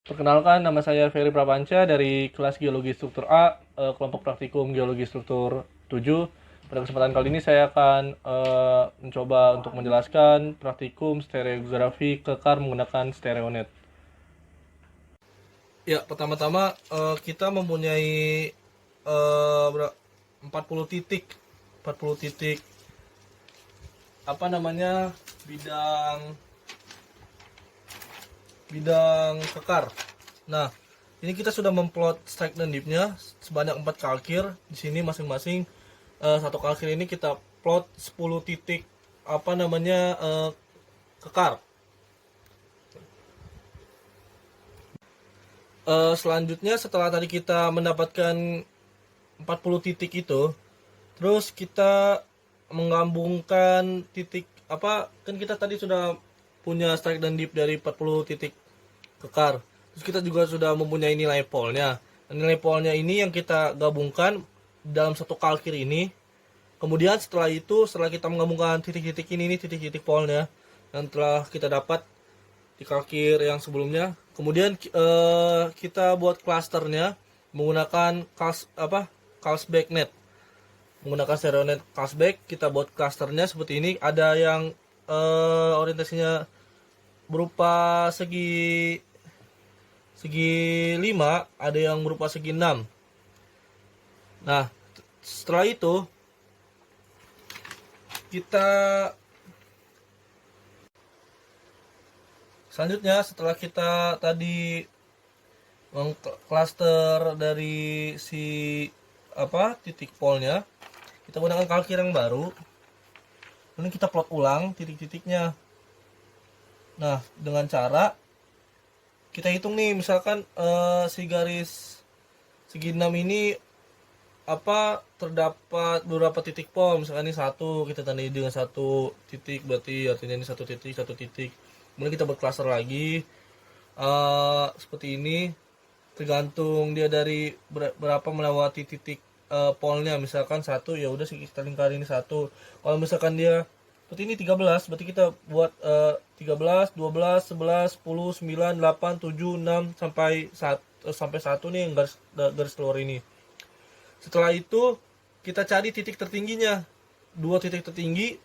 Perkenalkan, nama saya Ferry Prapanca dari kelas Geologi Struktur A, kelompok praktikum Geologi Struktur 7. Pada kesempatan kali ini saya akan mencoba untuk menjelaskan praktikum stereografi kekar menggunakan stereonet. Ya, pertama-tama kita mempunyai 40 titik, 40 titik apa namanya bidang bidang kekar. Nah, ini kita sudah memplot strike dan dipnya sebanyak 4 kalkir. Di sini masing-masing satu kalkir ini kita plot 10 titik apa namanya kekar. Selanjutnya setelah tadi kita mendapatkan 40 titik itu, terus kita menggabungkan titik apa, kan kita tadi sudah punya strike dan dip dari 40 titik kekar. Terus kita juga sudah mempunyai nilai polnya. Nilai polnya ini yang kita gabungkan dalam satu kalkir ini. Kemudian setelah itu, setelah kita menggabungkan titik-titik ini titik-titik polnya yang telah kita dapat di kalkir yang sebelumnya, kemudian kita buat klasternya menggunakan Carlsberg net. Menggunakan stereonet Carlsberg, kita buat klasternya seperti ini. Ada yang orientasinya berupa segi 5, ada yang berupa segi 6. Nah, setelah itu kita selanjutnya, setelah kita tadi mengklaster dari si titik polnya, kita gunakan kalkir yang baru. Kemudian kita plot ulang titik-titiknya. Nah, dengan cara kita hitung nih, misalkan si garis segi 6 ini terdapat beberapa titik pol. Misalkan ini satu, kita tandai dengan satu titik, berarti artinya ini satu titik. Kemudian kita berklaster lagi seperti ini, tergantung dia dari berapa melewati titik polnya. Misalkan satu, ya udah sih kita lingkari ini satu. Kalau misalkan dia seperti ini 13, berarti kita buat 13, 12, 11, 10, 9, 8, 7, 6 sampai 1 nih yang garis keluar ini. Setelah itu kita cari titik tertingginya, 2 titik tertinggi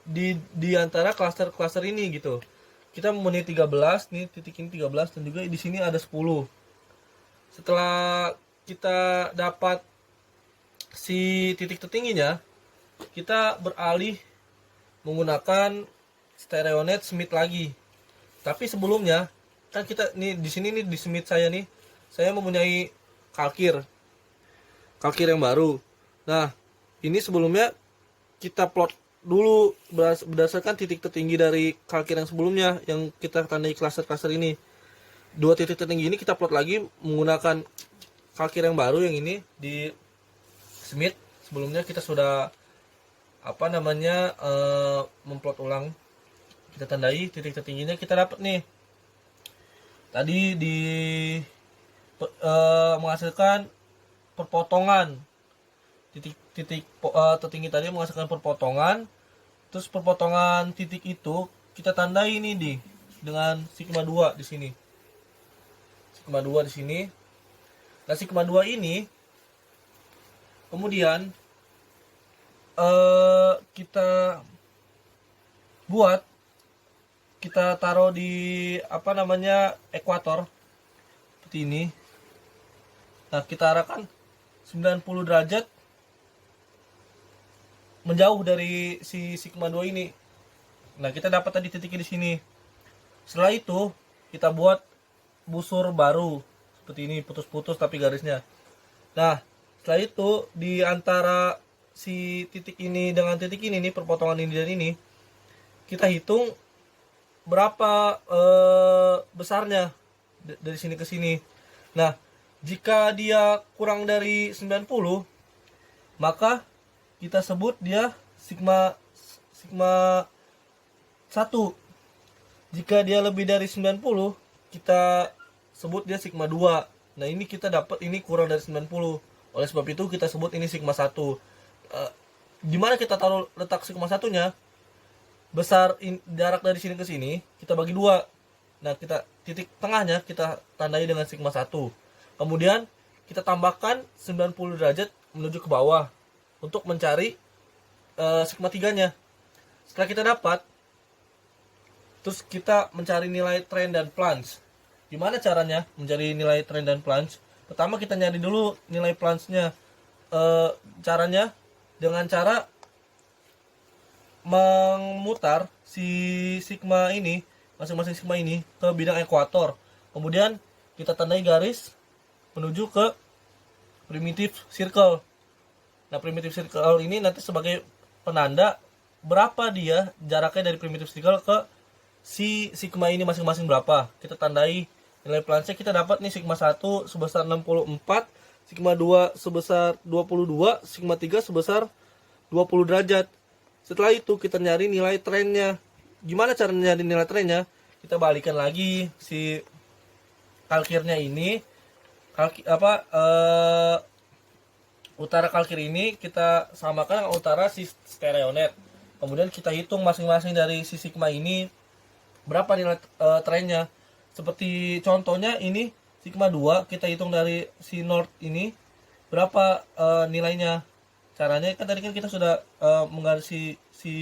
di antara klaster-klaster ini gitu. Kita mempunyai 13 nih, titik ini 13, dan juga di sini ada 10. Setelah kita dapat si titik tertingginya, kita beralih menggunakan stereonet Smith lagi. Tapi sebelumnya kan kita nih di sini nih di Smith saya nih, saya mempunyai kalkir yang baru. Nah, ini sebelumnya kita plot dulu berdasarkan titik tertinggi dari kalkir yang sebelumnya yang kita tandai klaster-klaster ini. 2 titik tertinggi ini kita plot lagi menggunakan kalkir yang baru yang ini di Smith. Sebelumnya kita sudah memplot ulang. Kita tandai titik tertingginya, kita dapat nih. Tadi menghasilkan perpotongan titik tertinggi tadi menghasilkan perpotongan. Terus perpotongan titik itu kita tandai ini dengan sigma 2 di sini. Sigma 2 di sini. Nah, sigma 2 ini kemudian kita taruh di ekuator seperti ini. Nah, kita arahkan 90 derajat menjauh dari si sigma 2 ini. Nah, kita dapat tadi titiknya di sini. Setelah itu kita buat busur baru seperti ini, putus-putus tapi garisnya. Nah, setelah itu di antara si titik ini dengan titik ini nih, perpotongan ini dan ini, kita hitung berapa besarnya dari sini ke sini. Nah, jika dia kurang dari 90, maka kita sebut dia sigma 1. Jika dia lebih dari 90, kita sebut dia sigma 2. Nah, ini kita dapat ini kurang dari 90. Oleh sebab itu kita sebut ini sigma 1. Gimana kita taruh letak sigma 1-nya? Jarak dari sini ke sini kita bagi 2. Nah, kita titik tengahnya kita tandai dengan sigma 1. Kemudian kita tambahkan 90 derajat menuju ke bawah untuk mencari sigma 3-nya. Setelah kita dapat, terus kita mencari nilai trend dan plunge. Gimana caranya mencari nilai trend dan plunge? Pertama kita nyari dulu nilai plunge-nya. Caranya dengan cara memutar si sigma ini, masing-masing sigma ini ke bidang ekuator. Kemudian kita tandai garis menuju ke primitive circle. Nah, primitive circle ini nanti sebagai penanda berapa dia jaraknya dari primitive circle ke si sigma ini masing-masing berapa. Kita tandai nilai plunge, kita dapat nih sigma 1 sebesar 64, sigma 2 sebesar 22, sigma 3 sebesar 20 derajat. Setelah itu kita nyari nilai trennya. Gimana cara nyari nilai trennya? Kita balikan lagi si kalkirnya ini, utara kalkir ini kita samakan dengan utara si stereonet. Kemudian kita hitung masing-masing dari si sigma ini berapa nilai trennya. Seperti contohnya ini sigma 2 kita hitung dari si north ini berapa nilainya. Caranya kan tadi kan kita sudah menggaris si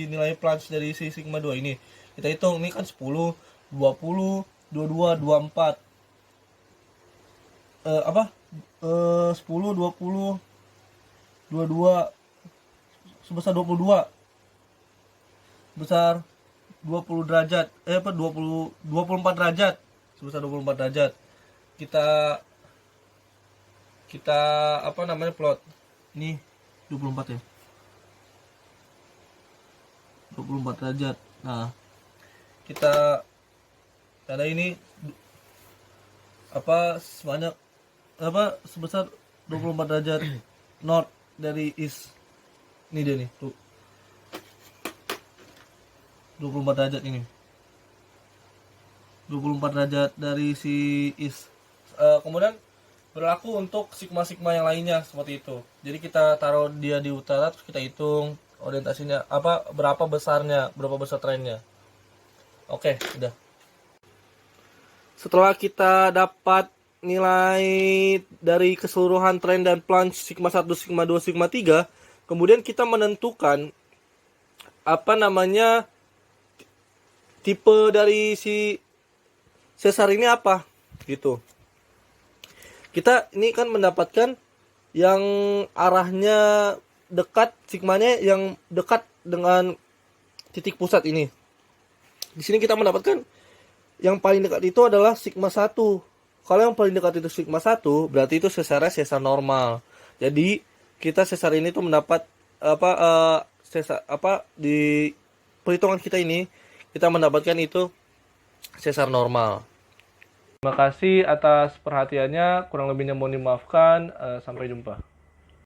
nilai plunge dari si sigma 2 ini. Kita hitung ini kan 10, 20, 22, 24. 10, 20, 22 sebesar 22. Sebesar 20 derajat. 24 derajat. Sebesar 24 derajat. Kita plot. Ini 24 ya. 24 derajat. Nah, kita tanda ini sebesar 24 derajat north dari east. Ini dia nih, tuh. 24 derajat ini. 24 derajat dari si east. Kemudian berlaku untuk sigma-sigma yang lainnya seperti itu. Jadi kita taruh dia di utara, terus kita hitung orientasinya berapa besar trennya. Oke, udah. Setelah kita dapat nilai dari keseluruhan tren dan plunge sigma 1, sigma 2, sigma 3, kemudian kita menentukan tipe dari si sesar ini apa gitu. Kita ini kan mendapatkan yang arahnya dekat, sigmanya yang dekat dengan titik pusat ini. Di sini kita mendapatkan yang paling dekat itu adalah sigma 1. Kalau yang paling dekat itu sigma 1, berarti itu sesarnya sesar normal. Jadi kita sesar ini tuh mendapat di perhitungan kita ini kita mendapatkan itu sesar normal. Terima kasih atas perhatiannya, kurang lebihnya mohon dimaafkan. Sampai jumpa.